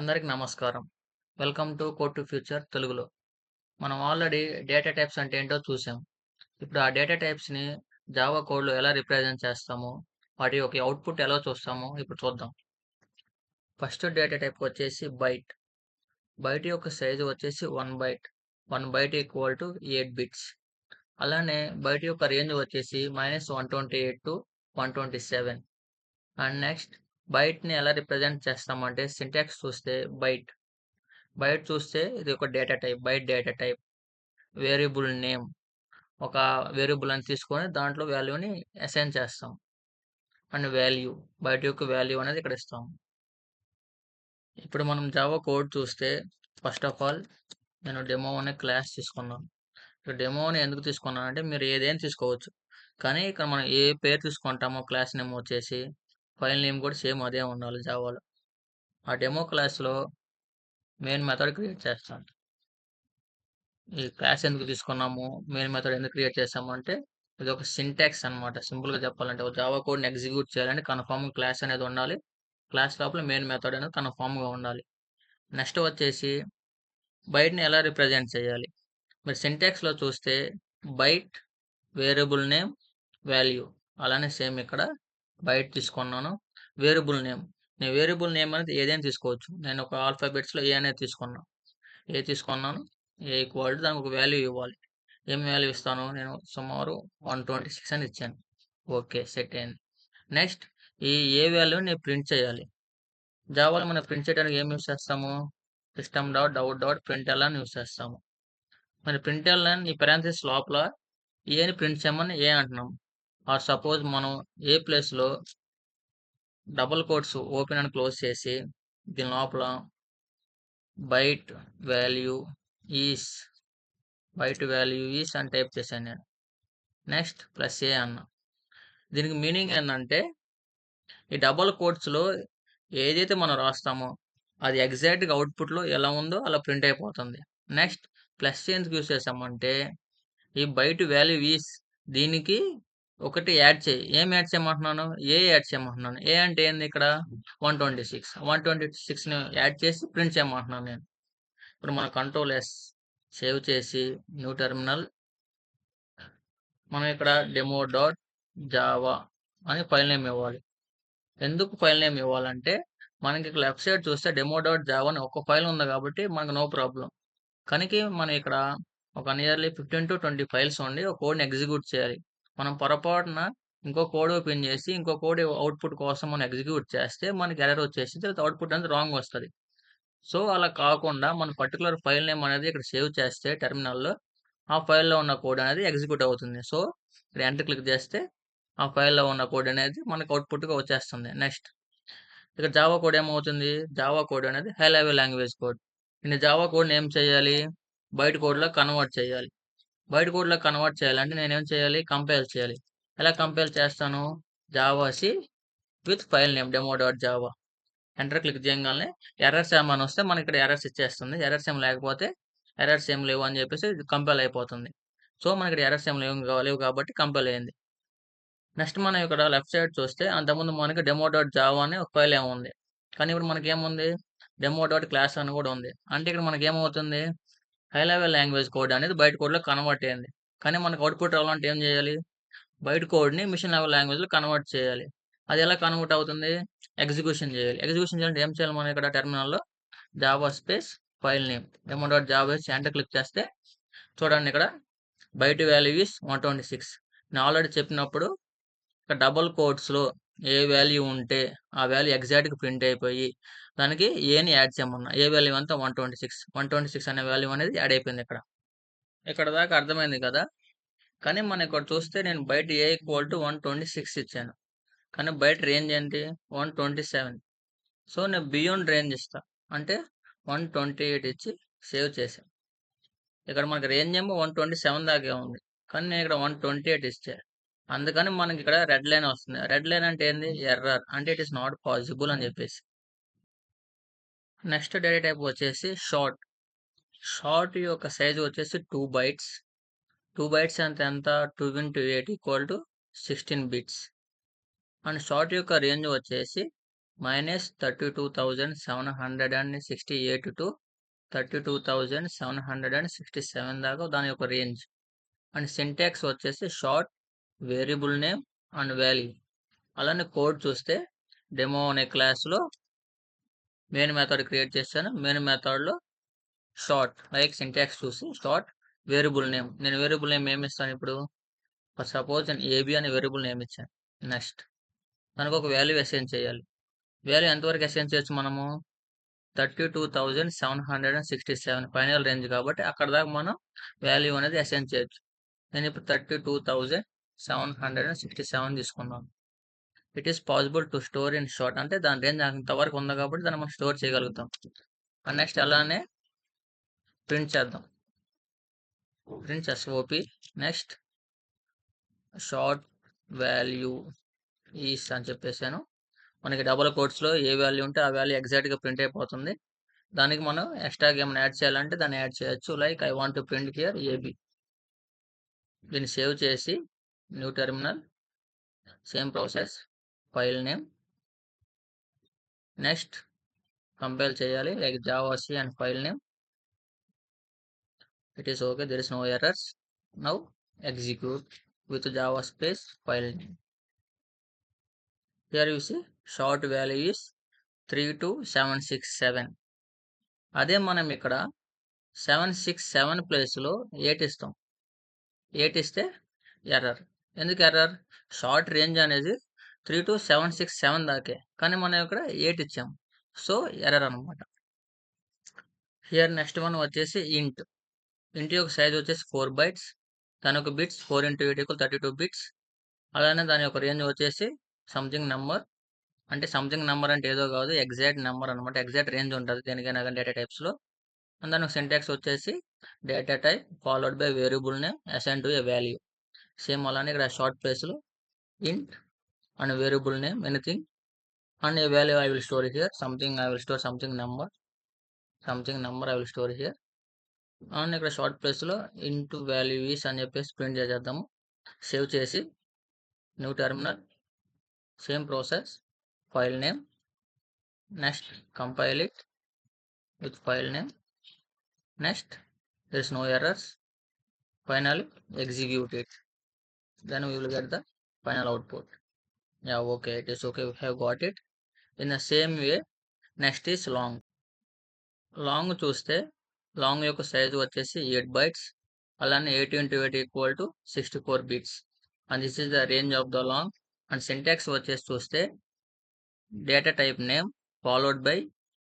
అందరికి నమస్కారం. Welcome to code to future తెలుగులో. మనం ఆల్రెడీ డేటా టైప్స్ అంటే ఏంటో చూసాం. ఇప్పుడు ఆ డేటా టైప్స్‌ని జావా కోడ్‌లో ఎలా రిప్రజెంట్ చేస్తామో, వాటి యొక్క అవుట్‌పుట్ ఎలా చూస్తామో ఇప్పుడు చూద్దాం. ఫస్ట్ డేటా టైప్ వచ్చేసి బైట్. బైట్ యొక్క సైజ్ వచ్చేసి 1 byte. 1 byte equal to 8 bits. అలానే బైట్ యొక్క రేంజ్ వచ్చేసి -128-127. అండ్ నెక్స్ట్ బైట్‌ని ఎలా రిప్రజెంట్ చేస్తామంటే సింటాక్స్ చూస్తే బైట్. బైట్ చూస్తే ఇది ఒక data type. Byte data type. Variable name. ఒక వేరియబుల్ అని తీసుకొని దాంట్లో వాల్యూని అసైన్ చేస్తాం. And value. బయట యొక్క వాల్యూ అనేది ఇక్కడ ఇస్తాం. ఇప్పుడు మనం జావా కోడ్ చూస్తే ఫస్ట్ ఆఫ్ ఆల్ నేను డెమో అనే క్లాస్ తీసుకున్నాను. ఇక్కడ డెమో అని ఎందుకు తీసుకున్నానంటే మీరు ఏదైనా తీసుకోవచ్చు. కానీ ఇక్కడ మనం ఏ పేరు తీసుకుంటామో క్లాస్ నేమ్ వచ్చేసి ఫైల్ నేమ్ కూడా సేమ్ అదే ఉండాలి జావాలో. ఆ డెమో క్లాస్‌లో మెయిన్ మెథడ్ క్రియేట్ చేస్తాను. ఈ క్లాస్ ఎందుకు తీసుకున్నాము? మెయిన్ మెథడ్ ఎందుకు క్రియేట్ చేసామంటే, ఇదొక సింటాక్స్ అన్నమాట. సింపుల్‌గా చెప్పాలంటే, ఒక జావా కోడ్‌ని ఎగ్జిక్యూట్ చేయాలంటే కన్ఫర్మ్ క్లాస్ అనేది ఉండాలి. క్లాస్ లోపల మెయిన్ మెథడ్ అనేది కన్ఫర్మ్‌గా ఉండాలి. నెక్స్ట్ వచ్చేసి బైట్‌ని ఎలా రిప్రజెంట్ చేయాలి? మీరు సింటాక్స్‌లో చూస్తే బైట్, వేరియబుల్ నేమ్, వాల్యూ. అలానే సేమ్ ఇక్కడ బైట్ తీసుకున్నాను. Variable name. నేను వేరియబుల్ నేమ్ అనేది ఏదైనా తీసుకోవచ్చు. నేను ఒక ఆల్ఫాబెట్స్‌లో ఏ అనేది తీసుకున్నా. ఏ తీసుకున్నాను. ఏ ఈక్వల్ టు దానికి ఒక వాల్యూ ఇవ్వాలి. ఏం వాల్యూ ఇస్తాను? నేను సుమారు 126 అని ఇచ్చాను. ఓకే. సెట్ అయింది. నెక్స్ట్ ఈ ఏ వాల్యూని నేను ప్రింట్ చేయాలి. జావాలో మనం ప్రింట్ చేయడానికి ఏం యూజ్ చేస్తాము? System dot out dot println అని యూజ్ చేస్తాము. మరి ప్రింట్ఎల్ఎన్ ఈ పారాన్థసిస్ లోపల ఏని ప్రింట్ చేయమని ఏ అంటున్నాం. ఆర్ సపోజ్ మనం ఏ ప్లేస్‌లో double quotes open and close చేసి దీని లోపల బైట్ వాల్యూ ఈస్ అని టైప్ చేశాను నేను. నెక్స్ట్ ప్లస్ ఏ అన్నా. దీనికి మీనింగ్ ఏందంటే, ఈ డబుల్ కోట్స్‌లో ఏదైతే మనం రాస్తామో, అది ఎగ్జాక్ట్‌గా అవుట్‌పుట్‌లో ఎలా ఉందో అలా ప్రింట్ అయిపోతుంది. నెక్స్ట్ ప్లస్ ఏ ఎందుకు యూజ్ చేసామంటే, ఈ బైట్ వాల్యూ ఈస్ దీనికి ఒకటి యాడ్ చేయి. ఏం యాడ్ చేయమంటున్నాను? ఏ యాడ్ చేయమంటున్నాను. ఏ అంటే ఏంది ఇక్కడ? 126. 126ని యాడ్ చేసి ప్రింట్ చేయమంటున్నాను నేను. ఇప్పుడు మనం కంట్రోల్ ఎస్ సేవ్ చేసి న్యూ టెర్మినల్ మనం ఇక్కడ డెమో డాట్ జావా అని ఫైల్ నేమ్ ఇవ్వాలి. ఎందుకు ఫైల్ నేమ్ ఇవ్వాలంటే, మనకి ఇక్కడ లెఫ్ట్ సైడ్ చూస్తే డెమో డాట్ జావా అని ఒక ఫైల్ ఉంది కాబట్టి మనకు నో ప్రాబ్లమ్. కనుక మనం ఇక్కడ ఒక నియర్లీ 15-20 ఫైల్స్ ఉండి ఒక కోడ్‌ని ఎగ్జిక్యూట్ చేయాలి. మనం పొరపాటున ఇంకో కోడ్ ఓపెన్ చేసి ఇంకో కోడ్ అవుట్‌పుట్ కోసం మనం ఎగ్జిక్యూట్ చేస్తే మనకి ఎర్రర్ వచ్చేసి తర్వాత అవుట్‌పుట్ అనేది రాంగ్ వస్తది. సో, అలా కాకుండా మన పర్టిక్యులర్ ఫైల్ నేమ్ అనేది ఇక్కడ సేవ్ చేస్తే టెర్మినల్‌లో ఆ ఫైల్‌లో ఉన్న కోడ్ అనేది ఎగ్జిక్యూట్ అవుతుంది. సో, ఇక్కడ ఎంటర్ క్లిక్ చేస్తే ఆ ఫైల్‌లో ఉన్న కోడ్ అనేది మనకు అవుట్‌పుట్‌గా వచ్చేస్తుంది. నెక్స్ట్ ఇక్కడ జావా కోడ్ ఏమవుతుంది? జావా కోడ్ అనేది హై లెవెల్ లాంగ్వేజ్ కోడ్. నేను జావా కోడ్‌ని ఏం చేయాలి? బైట్ కోడ్‌లో కన్వర్ట్ చేయాలి. బైట్ కోడ్‌లో కన్వర్ట్ చేయాలంటే నేనేం చేయాలి? కంపైల్ చేయాలి. ఎలా కంపైల్ చేస్తాను? Javac with file name demo dot Java. Enter click చేయంగాల్నే ఎర్రర్స్ ఏమన్నా వస్తే మనకిక్కడ ఎర్రర్స్ ఇచ్చేస్తుంది. ఎర్రర్స్ ఏమి లేకపోతే ఎర్రర్స్ ఏమి లేవు అని చెప్పేసి కంపైల్ అయిపోతుంది. సో, మనకిక్కడ ఎర్రర్స్ ఏమి లేవు కాబట్టి కంపైల్ అయింది. నెక్స్ట్ మనం ఇక్కడ లెఫ్ట్ సైడ్ చూస్తే అంతకుముందు మనకి డెమో డాట్ జావా అనే ఒక ఫైల్ ఏమో ఉంది. కానీ ఇప్పుడు మనకేముంది? డెమో డాట్ క్లాస్ అని కూడా ఉంది. అంటే ఇక్కడ మనకేమవుతుంది? హై లెవెల్ లాంగ్వేజ్ కోడ్ అనేది బయట కోడ్‌లో కన్వర్ట్ అయింది. కానీ మనకు అవుట్‌పుట్ రావాలంటే ఏం చేయాలి? బయట కోడ్‌ని మెషిన్ లెవెల్ లాంగ్వేజ్‌లో కన్వర్ట్ చేయాలి. అది ఎలా కన్వర్ట్ అవుతుంది? ఎగ్జిక్యూషన్ చేయాలి. ఎగ్జిక్యూషన్ చేయాలంటే ఏం చేయాలి మనం ఇక్కడ టెర్మినల్‌లో Java space file name demo dot Java వేసి ఎంటర్ క్లిక్ చేస్తే చూడండి ఇక్కడ బయట వాల్యూ ఈస్ 126. నేను ఆల్రెడీ చెప్పినప్పుడు ఇక్కడ డబుల్ కోట్స్‌లో ఏ వాల్యూ ఉంటే ఆ వాల్యూ ఎగ్జాక్ట్‌గా ప్రింట్ అయిపోయి దానికి ఏని యాడ్ చేయమన్నా. ఏ వాల్యూ ఎంత 126. 126 అనే వాల్యూ అనేది యాడ్ అయిపోయింది ఇక్కడ. ఇక్కడ దాకా అర్థమైంది కదా! కానీ మనం ఇక్కడ చూస్తే నేను బయట ఏ ఈక్వల్ టు 126 ఇచ్చాను. కానీ బయట రేంజ్ ఏంటి? 127. సో, నేను బియాండ్ రేంజ్ ఇస్తా. అంటే 128 ఇచ్చి సేవ్ చేశా. ఇక్కడ మనకి రేంజ్ ఏమో 127 దాకే ఉంది. కానీ నేను ఇక్కడ 128 ఇచ్చా. అందుకని మనకిక్కడ రెడ్ లైన్ వస్తుంది. రెడ్ లైన్ అంటే ఏంది? ఎర్రర్. అంటే ఇట్ ఈస్ నాట్ పాసిబుల్ అని చెప్పేసి. నెక్స్ట్ డేటా టైప్ వచ్చేసి షార్ట్. షార్ట్ యొక్క సైజ్ వచ్చేసి 2 బైట్స్. 2 బైట్స్ అంటే ఎంత? 2 into 8 equal to 16 bits. And short యొక్క రేంజ్ వచ్చేసి -32,768 టు 32,767 దాకా దాని యొక్క రేంజ్. అండ్ సింటాక్స్ వచ్చేసి short, variable name and value. అలానే కోడ్ చూస్తే డెమో అనే క్లాస్లో మెయిన్ మెథడ్ క్రియేట్ చేశాను. మెయిన్ మెథడ్లో షార్ట్ లైక్ సింటాక్స్ చూసి షార్ట్ వేరియబుల్ నేమ్. నేను వేరియబుల్ నేమ్ ఏమి ఇస్తాను ఇప్పుడు? ఫర్ సపోజ్ నేను ఏబి అనే వేరియబుల్ నేమ్ ఇచ్చాను. నెక్స్ట్ దానికి ఒక వాల్యూ అసైన్ చేయాలి. వాల్యూ ఎంతవరకు అసైన్ చేయొచ్చు మనము? 32,767 ఫైనల్ రేంజ్ కాబట్టి అక్కడ దాకా మనం వాల్యూ అనేది అసైన్ చేయొచ్చు. నేను ఇప్పుడు 32,767 తీసుకున్నాను. It is possible to store in short, అంటే దాని రేంజ్ అంతవరకు ఉంది కాబట్టి దాన్ని మనం స్టోర్ చేయగలుగుతాం. నెక్స్ట్ అలానే ప్రింట్ చేద్దాం. Print SOP. Next short value is అని చెప్పేసాను. మనకి డబుల్ కోట్స్లో ఏ వాల్యూ ఉంటే ఆ వాల్యూ ఎగ్జాక్ట్గా ప్రింట్ అయిపోతుంది. దానికి మనం ఎక్స్ట్రాగా ఏమైనా యాడ్ చేయాలంటే దాన్ని యాడ్ చేయొచ్చు. Like I want to print here AB. దీన్ని సేవ్ చేసి new terminal, same process, file name. Next compile చేయాలి like javac and file name. It is okay, there is no errors. Now execute with java space file name. Here you see short value is 32767. అదే మనం ఇక్కడ 767 ప్లేస్లో 8 ఇస్తాం. 8 ఇస్తే error. ఎందుకు error? Short range అనేది 32767 దాకే, కానీ మనం ఇక్కడ 8 ఇచ్చాం. సో ఎర్రర్ అనమాట. హియర్ నెక్స్ట్ వన్ వచ్చేసి ఇంట్. ఇంట్ యొక్క సైజ్ వచ్చేసి 4 bytes. దాని యొక్క బిట్స్ 4 × 8 = 32 bits. అలానే దాని యొక్క రేంజ్ వచ్చేసి సంథింగ్ నెంబర్. అంటే సంథింగ్ నెంబర్ అంటే ఏదో కాదు, ఎగ్జాక్ట్ నెంబర్ అనమాట. ఎగ్జాక్ట్ రేంజ్ ఉంటుంది దేనికైనా కానీ డేటా టైప్స్లో. అండ్ దాని సింటాక్స్ వచ్చేసి data type followed by variable name assign to A value. Same అలానే ఇక్కడ షార్ట్ ప్లేస్లో int and variable name anything and a value I will store here. Something I will store something number I will store here. and ఇక్కడ short ప్లేస్లో into value is అని చెప్పేసి print చేసేద్దాము. Save చేసి new terminal, same process, file name. Next compile it with file name. Next there is no errors. Finally execute it, then we will get the final output. Yeah, okay, it is okay, we have got it. In the same way next is long. Long చూస్తే long యొక్క size వచ్చేసి 8 bytes. అలానే 8 × 8 = 64 bits. And this is the range of the long. And syntax వచ్చేసి చూస్తే data type name followed by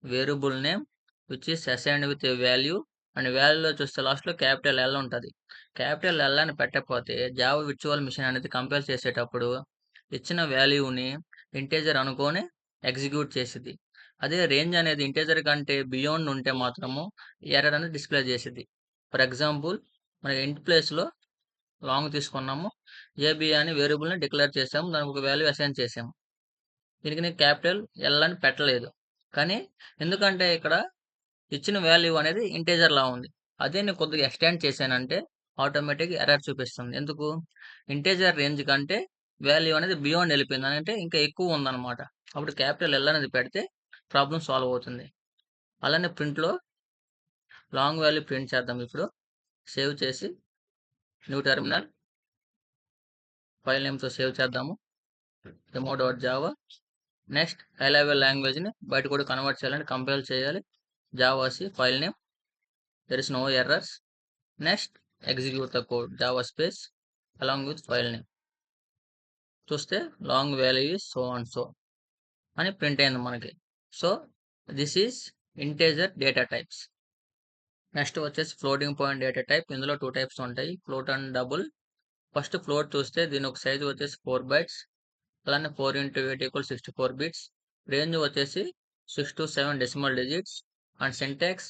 variable name which is assigned with a value. And వాల్యూలో చూస్తే లాస్ట్లో capital L ఉంటుంది. క్యాపిటల్ L అని పెట్టకపోతే జావా విర్చువల్ మిషన్ అనేది compare చేసేటప్పుడు ఇచ్చిన వాల్యూని ఇంటీజర్ అనుకొని ఎగ్జిక్యూట్ చేసింది. అదే రేంజ్ అనేది ఇంటీజర్ కంటే బియాండ్ ఉంటే మాత్రము ఎర్రర్ అనేది డిస్ప్లే చేసింది. ఫర్ ఎగ్జాంపుల్ మన ఇంట్ ప్లేస్లో లాంగ్ తీసుకున్నాము, ఏబి అని వేరియబుల్ని డిక్లేర్ చేసాము, దానికి ఒక వాల్యూ అసైన్ చేసాము. దీనికి నేను క్యాపిటల్ L అని పెట్టలేదు, కానీ ఎందుకంటే ఇక్కడ ఇచ్చిన వాల్యూ అనేది ఇంటీజర్ లా ఉంది. అదే నేను కొద్దిగా ఎక్స్టెండ్ చేశానంటే ఆటోమేటిక్ ఎర్రర్ చూపిస్తుంది. ఎందుకు? ఇంటీజర్ రేంజ్ కంటే వాల్యూ అనేది బియాండ్ వెళ్ళిపోయింది, అంటే ఇంకా ఎక్కువ ఉందన్నమాట. అప్పుడు క్యాపిటల్ L అనేది పెడితే ప్రాబ్లం సాల్వ్ అవుతుంది. అలానే ప్రింట్లో లాంగ్ వాల్యూ ప్రింట్ చేద్దాం. ఇప్పుడు సేవ్ చేసి న్యూ టెర్మినల్, ఫైల్ నేమ్తో సేవ్ చేద్దాము, demo.java. నెక్స్ట్ హై లెవెల్ లాంగ్వేజ్ని బయట కూడా కన్వర్ట్ చేయాలంటే కంపైల్ చేయాలి, javac file name, there is no errors. Next execute the code, Java space along with file name. చూస్తే long value is so and so అని print అయింది మనకి. So this is integer data types. Next వచ్చేసి floating point data type. ఇందులో 2 types ఉంటాయి, float and double. First float చూస్తే దీని ఒక సైజు వచ్చేసి 4 bytes. అలానే 4 × 8 = 64 bits. రేంజ్ వచ్చేసి 6 to 7 decimal digits. And syntax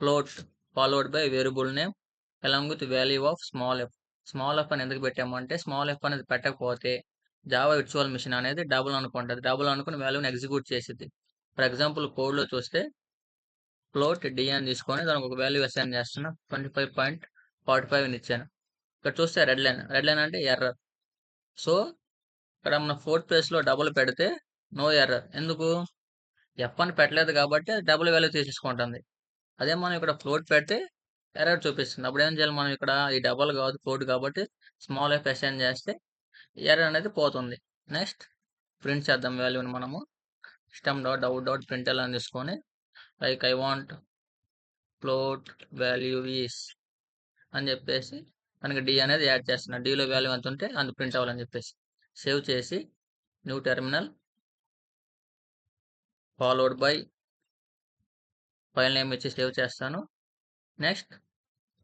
float followed by variable name along with value of small F. Small F అని ఎందుకు పెట్టామంటే స్మాల్ ఎఫ్ అనేది పెట్టకపోతే జావా విర్చువల్ మిషన్ అనేది డబుల్ అనుకుంటుంది. డబుల్ అనుకుని వాల్యూని ఎగ్జిక్యూట్ చేసిద్ది. ఫర్ ఎగ్జాంపుల్ కోడ్లో చూస్తే ఫ్లోట్ డి అని తీసుకొని దానికి ఒక వాల్యూ అసైన్ చేస్తున్నా, 25.45 అని ఇచ్చాను. ఇక్కడ చూస్తే రెడ్ లైన్ అంటే ఎర్రర్. సో ఇక్కడ మన 4th ప్లేస్లో డబుల్ పెడితే నో ఎర్రర్. ఎందుకు? ఎఫ్ అని పెట్టలేదు కాబట్టి అది డబుల్ వాల్యూ తీసేసుకుంటుంది. అదే మనం ఇక్కడ ఫ్లోట్ పెడితే ఎర్రర్ చూపిస్తుంది. అప్పుడేం చేయాలి మనం ఇక్కడ ఈ డబుల్ కాదు ఫ్లోట్ కాబట్టి స్మాల్ ఎఫ్ అసైన్ చేస్తే ఎర్రర్ అనేది పోతుంది. నెక్స్ట్ ప్రింట్ చేద్దాం వాల్యూని మనము. System dot out dot println అని తీసుకొని like I want float value is అని చెప్పేసి మనకి డి అనేది యాడ్ చేస్తున్నా. డిలో వాల్యూ ఎంత ఉంటే అంత ప్రింట్ అవ్వాలని చెప్పేసి సేవ్ చేసి new terminal followed by file name ఇచ్చి సేవ్ చేస్తాను. నెక్స్ట్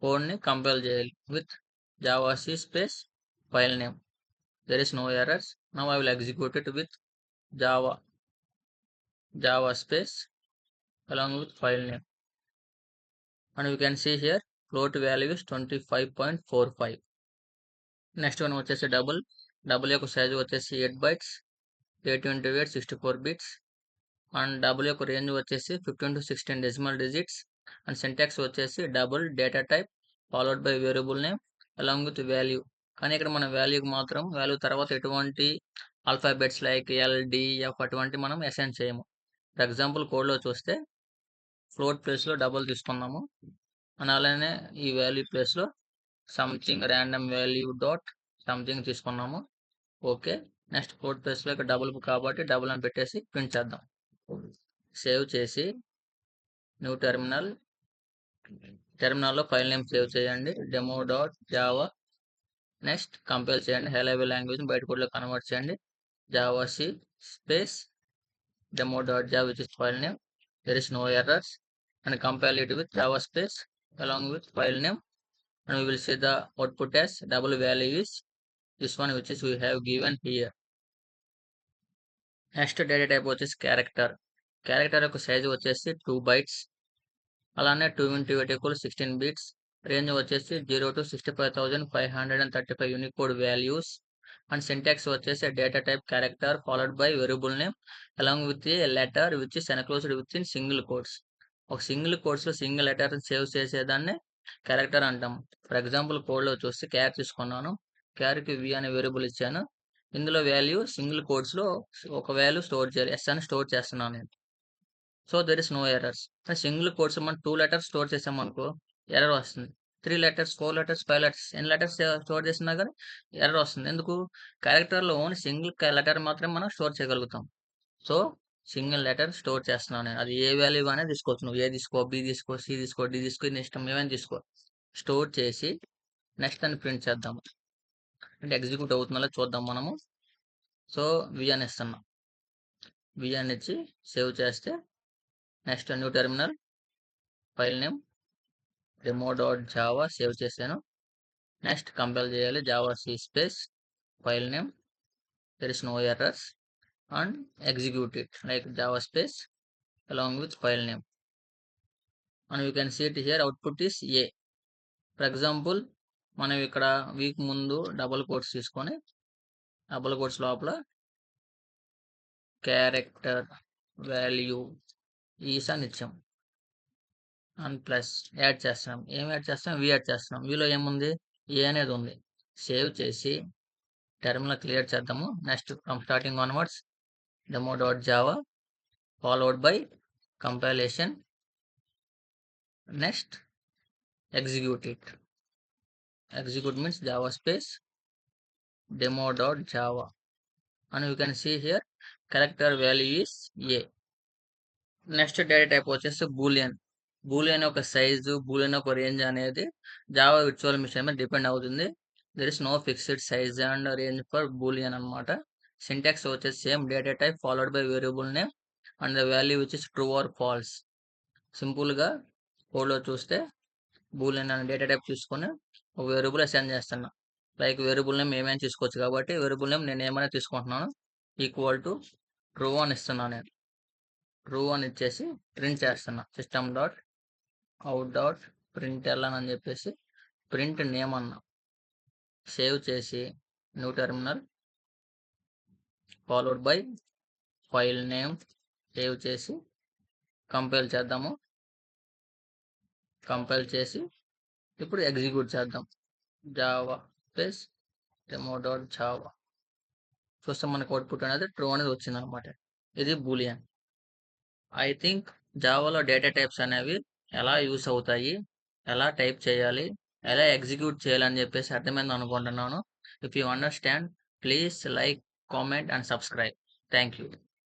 కోడ్ని కంపైల్ చేయాలి with javac space file name. There is no errors. Now I will execute it with java space along with file name, and you can see here float value is 25.45. Next one వచ్చేసి double యొక్క size వచ్చేసి 8 bytes, 8x8 64 bits, and double యొక్క range వచ్చేసి 15 to 16 decimal digits, and syntax వచ్చేసి double data type followed by variable name along with value. కానీ ఇక్కడ మన వాల్యూకి మాత్రం వాల్యూ తర్వాత ఎటువంటి alphabets like L, D, F అటువంటి మనం అసైన్ చేయము. ఫర్ ఎగ్జాంపుల్ కోడ్లో చూస్తే ఫ్లోట్ ప్లేస్లో డబుల్ తీసుకున్నాము, అండ్ అలానే ఈ వాల్యూ ప్లేస్లో something random value dot something తీసుకున్నాము. ఓకే, నెక్స్ట్ ఫ్లోట్ ప్లేస్లో ఇక్కడ డబుల్ కాబట్టి డబుల్ అని పెట్టేసి ప్రింట్ చేద్దాం. సేవ్ చేసి న్యూ టెర్మినల్లో ఫైల్ నేమ్ సేవ్ చేయండి demo dot Java. Next compile చేయండి, హై లెవెల్ లాంగ్వేజ్ బయట కోడ్లో కన్వర్ట్ చేయండి. Javac space demo dot Java which is file name. There is no errors, and compile it with java space along with file name, and we will see the output as double value is this one which is we have given here. Next data type వచ్చేసి character యొక్క size వచ్చేసి 2 bytes, అలానే 2 into 8 equals 16 bits. Range వచ్చేసి 0 to 65,535 unicode values, and syntax వచ్చేసి data type character followed by variable name along with a letter which is enclosed with in single quotes. ఒక single కోట్స్లో single letter save చేసేదాన్ని character అంటాం. For example కోడ్లో చూస్తే క్యార్ తీసుకున్నాను, క్యార్కి వి అనే వేరియబుల్ ఇచ్చాను. ఇందులో వాల్యూ సింగిల్ కోట్స్లో ఒక వాల్యూ స్టోర్ చేయాలి, ఎస్ అని స్టోర్ చేస్తున్నాను నేను. So there is no errors. Single quotes మనం 2 letters స్టోర్ చేసామనుకో ఎర్రర్ వస్తుంది. 3 letters, 4 letters, 5 letters ఎన్ని లెటర్స్ స్టోర్ చేసినా కానీ ఎర్రర్ వస్తుంది. ఎందుకు? క్యారెక్టర్లో ఓన్లీ సింగిల్ లెటర్ మాత్రమే మనం స్టోర్ చేయగలుగుతాం. సో సింగిల్ లెటర్ స్టోర్ చేస్తున్నాను నేను. అది ఏ వాల్యూ కానీ తీసుకోవచ్చు, నువ్వు ఏ తీసుకో, బి తీసుకో, సి తీసుకో, డి తీసుకో, నీ ఇష్టం ఏమైనా తీసుకో. స్టోర్ చేసి నెక్స్ట్ అని ప్రింట్ చేద్దాము, అంటే ఎగ్జిక్యూట్ అవుతుందో చూద్దాం మనము. సో వి అని ఇస్తున్నాం, వి అని ఇచ్చి సేవ్ చేస్తే next new terminal file name demo dot Java save చేశాను. నెక్స్ట్ కంపైల్ చేయాలి javac space file name, there is no errors, and execute it like Java space along with file name, and you can see it here output is a. For example మనం ఇక్కడ week ముందు double quotes తీసుకొని double quotes లోపల character value is అని ఇచ్చాం, and plus add చేస్తున్నాం. ఏం add చేస్తున్నాం? వి యాడ్ చేస్తున్నాం. వీలో ఏముంది? ఏ అనేది ఉంది. సేవ్ చేసి టెర్మినల్ క్లియర్ చేద్దాము. Next from starting onwards demo dot Java followed by compilation, next execute it. Execute means java space demo dot java, and you can see here character value is a. Next data type వచ్చేసి boolean యొక్క size, boolean యొక్క range అనేది Java virtual machine మీద depend అవుతుంది. There is no fixed size and range for boolean అనమాట. Syntax వచ్చేసి same data type followed by variable name and the value which is true or false. సింపుల్గా కోడ్లో చూస్తే boolean అనే data type తీసుకొని ఒక వేరియబుల్ అసైన్ చేస్తున్నా. లైక్ వేరియబుల్ నేమ్ ఏమైనా తీసుకోవచ్చు కాబట్టి వేరియబుల్ నేమ్ నేను ఏమైనా తీసుకుంటున్నాను, ఈక్వల్ టు ట్రూ అని ఇస్తున్నాను. నేను ట్రూ అని ఇచ్చేసి ప్రింట్ చేస్తున్నా system dot out dot println అని చెప్పేసి ప్రింట్ నేమ్ అన్నా. సేవ్ చేసి new terminal followed by file name save చేసి కంపైల్ చేద్దాము. కంపైల్ చేసి ఇప్పుడు ఎగ్జిక్యూట్ చేద్దాం Java plus demo dot Java. చూస్తే మనకు అవుట్పుట్ అనేది ట్రూ అనేది వచ్చింది అనమాట. ఇది బూలియన్. ఐ థింక్ జావాలో డేటా టైప్స్ అనేవి ఎలా యూస్ అవుతాయి, ఎలా టైప్ చేయాలి, ఎలా ఎగ్జిక్యూట్ చేయాలని చెప్పేసి అర్థమైంది అనుకుంటున్నాను. If you understand, please like, comment and subscribe. Thank you.